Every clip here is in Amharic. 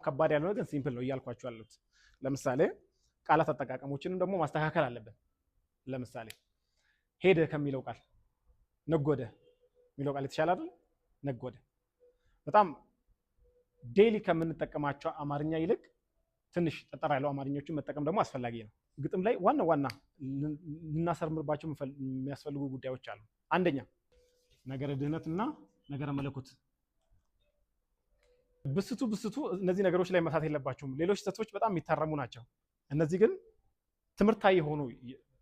ከባድ ያልሆነ ግን ሲምፕል ነው እያልኳችሁ ያሉት። ለምሳሌ ቃላት አጠቃቀሞችንም ደግሞ ማስተካከል አለብን። ለምሳሌ ሄደ ከሚለው ቃል ነጎደ የሚለው ቃል የተሻለ አይደል? ነጎደ በጣም ዴይሊ ከምንጠቀማቸው አማርኛ ይልቅ ትንሽ ጠጠር ያለው አማርኞችን መጠቀም ደግሞ አስፈላጊ ነው። ግጥም ላይ ዋና ዋና ልናሰርምርባቸው የሚያስፈልጉ ጉዳዮች አሉ። አንደኛ ነገረ ድህነትና ነገረ መለኮት። ብስቱ እነዚህ ነገሮች ላይ መሳት የለባቸውም። ሌሎች ስህተቶች በጣም የሚታረሙ ናቸው። እነዚህ ግን ትምህርታዊ የሆኑ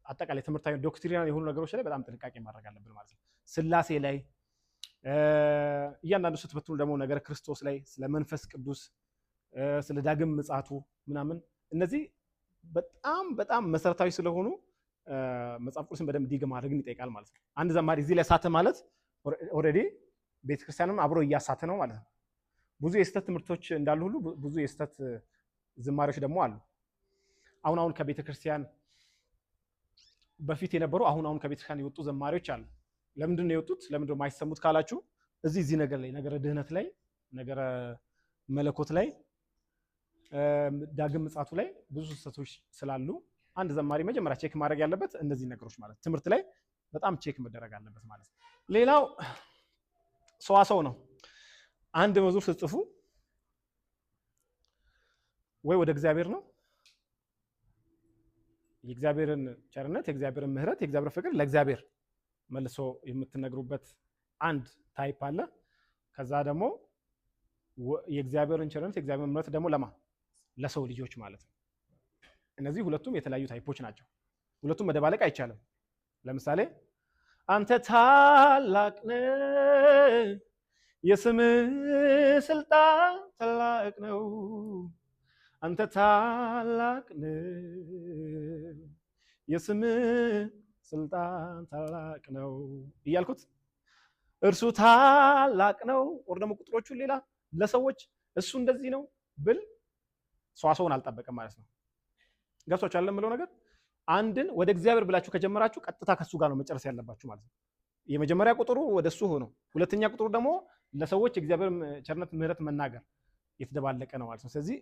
አጠቃላይ ትምህርታዊ ዶክትሪናል የሆኑ ነገሮች ላይ በጣም ጥንቃቄ ማድረግ አለብን ማለት ነው። ስላሴ ላይ እያንዳንዱ ስትበትኑ ደግሞ ነገረ ክርስቶስ ላይ ስለ መንፈስ ቅዱስ ስለ ዳግም ምጽአቱ ምናምን እነዚህ በጣም መሰረታዊ ስለሆኑ መጽሐፍ ቅዱስን በደንብ ዲግ ማድረግን ይጠይቃል ማለት ነው። አንድ ዘማሪ እዚህ ላይ ሳተ ማለት ኦልሬዲ ቤተክርስቲያንም አብሮ እያሳተ ነው ማለት ነው። ብዙ የስተት ትምህርቶች እንዳሉ ሁሉ ብዙ የስተት ዝማሬዎች ደግሞ አሉ። አሁን ከቤተክርስቲያን በፊት የነበሩ አሁን ከቤተክርስቲያን የወጡ ዘማሪዎች አሉ። ለምንድን ነው የወጡት? ለምንድን ነው የማይሰሙት ካላችሁ እዚህ ነገር ላይ ነገረ ድህነት ላይ ነገረ መለኮት ላይ ዳግም ምጽአቱ ላይ ብዙ ስህተቶች ስላሉ አንድ ዘማሪ መጀመሪያ ቼክ ማድረግ ያለበት እነዚህ ነገሮች ማለት ትምህርት ላይ በጣም ቼክ መደረግ አለበት ማለት ነው። ሌላው ሰዋሰው ነው። አንድ መዝሙር ስትጽፉ ወይ ወደ እግዚአብሔር ነው የእግዚአብሔርን ቸርነት የእግዚአብሔርን ምሕረት የእግዚአብሔር ፍቅር ለእግዚአብሔር መልሶ የምትነግሩበት አንድ ታይፕ አለ። ከዛ ደግሞ የእግዚአብሔርን ቸርነት የእግዚአብሔርን ምሕረት ደግሞ ለሰው ልጆች ማለት ነው። እነዚህ ሁለቱም የተለያዩ ታይፖች ናቸው። ሁለቱም መደባለቅ አይቻልም። ለምሳሌ አንተ ታላቅ ነህ፣ የስምህ ስልጣን ታላቅ ነው። አንተ ታላቅ ነህ፣ የስምህ ስልጣን ታላቅ ነው እያልኩት እርሱ ታላቅ ነው ወር ደግሞ ቁጥሮቹን ሌላ ለሰዎች እሱ እንደዚህ ነው ብል ሰዋሰውን አልጠበቀም ማለት ነው። ገብቷችሁ አለ የምለው ነገር አንድን ወደ እግዚአብሔር ብላችሁ ከጀመራችሁ ቀጥታ ከሱ ጋር ነው መጨረስ ያለባችሁ ማለት ነው። የመጀመሪያ ቁጥሩ ወደሱ ሆኖ ሁለተኛ ቁጥሩ ደግሞ ለሰዎች እግዚአብሔር ቸርነት ምሕረት መናገር የተደባለቀ ነው ማለት ነው። ስለዚህ